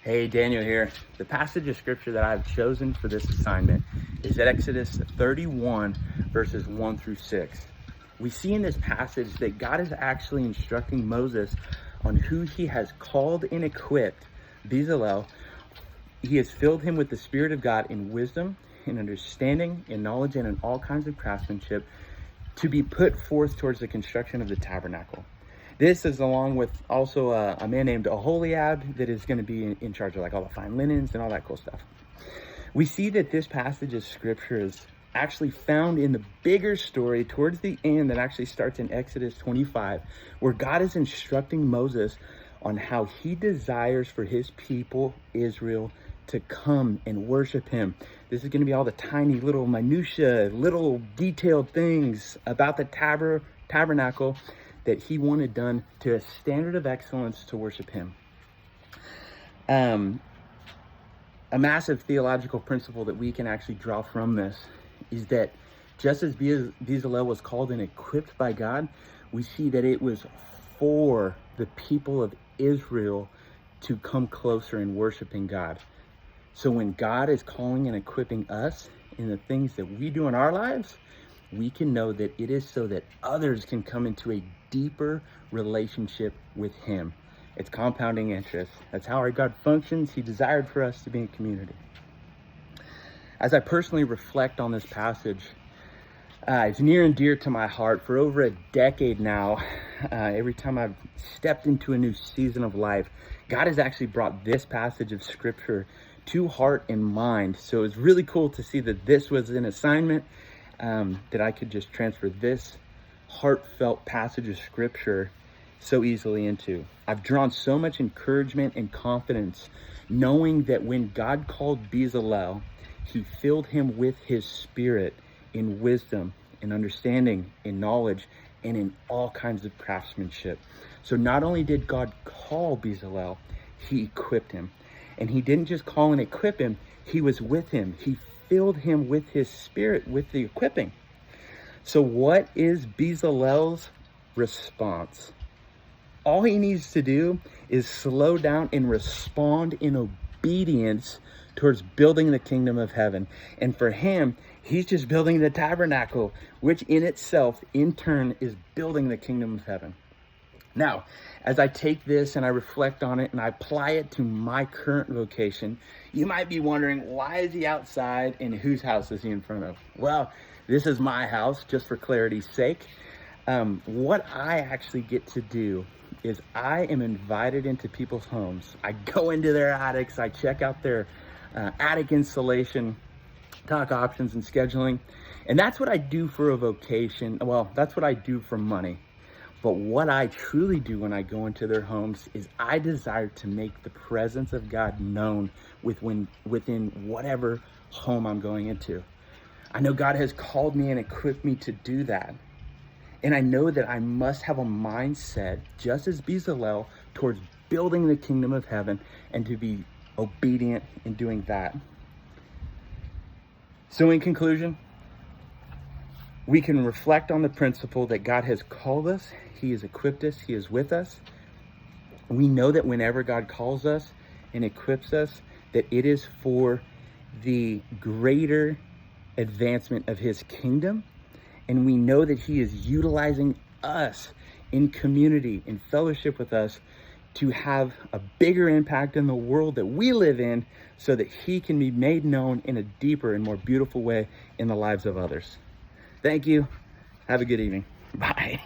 Hey, Daniel here. The passage of scripture that I've chosen for this assignment is Exodus 31, verses 1 through 6. We see in this passage that God is actually instructing Moses on who he has called and equipped, Bezalel. He has filled him with the Spirit of God in wisdom, in understanding, in knowledge, and in all kinds of craftsmanship to be put forth towards the construction of the tabernacle. This is along with also a man named Aholiab that is going to be in charge of like all the fine linens and all that cool stuff. We see that this passage of scripture is actually found in the bigger story towards the end that actually starts in Exodus 25, where God is instructing Moses on how he desires for his people, Israel, to come and worship him. This is going to be all the tiny little minutia, little detailed things about the tabernacle that he wanted done to a standard of excellence to worship him. A massive theological principle that we can actually draw from this is that just as Bezalel was called and equipped by God, we see that it was for the people of Israel to come closer in worshiping God. So when God is calling and equipping us in the things that we do in our lives, we can know that it is so that others can come into a deeper relationship with him. It's compounding interest. That's how our God functions. He desired for us to be in community. As I personally reflect on this passage, it's near and dear to my heart. For over a decade now, every time I've stepped into a new season of life, God has actually brought this passage of scripture to heart and mind. So it's really cool to see that this was an assignment that I could just transfer this heartfelt passage of scripture so easily into. I've drawn so much encouragement and confidence knowing that when God called Bezalel, he filled him with his spirit in wisdom, in understanding, in knowledge, and in all kinds of craftsmanship. So not only did God call Bezalel, he equipped him. And he didn't just call and equip him, he was with him. He filled him with his spirit, with the equipping. So what is Bezalel's response? All he needs to do is slow down and respond in obedience towards building the kingdom of heaven. And for him, he's just building the tabernacle, which in itself, in turn, is building the kingdom of heaven. Now, as I take this and I reflect on it and I apply it to my current vocation, you might be wondering, why is he outside and whose house is he in front of? Well, this is my house, just for clarity's sake. What I actually get to do is I am invited into people's homes. I go into their attics, I check out their attic installation, talk options and scheduling. And that's what I do for a vocation. Well, that's what I do for money. But what I truly do when I go into their homes is I desire to make the presence of God known within whatever home I'm going into. I know God has called me and equipped me to do that. And I know that I must have a mindset, just as Bezalel, towards building the kingdom of heaven and to be obedient in doing that. So in conclusion, we can reflect on the principle that God has called us, he has equipped us, he is with us. We know that whenever God calls us and equips us, that it is for the greater advancement of his kingdom. And we know that he is utilizing us in community, in fellowship with us, to have a bigger impact in the world that we live in so that he can be made known in a deeper and more beautiful way in the lives of others. Thank you. Have a good evening. Bye.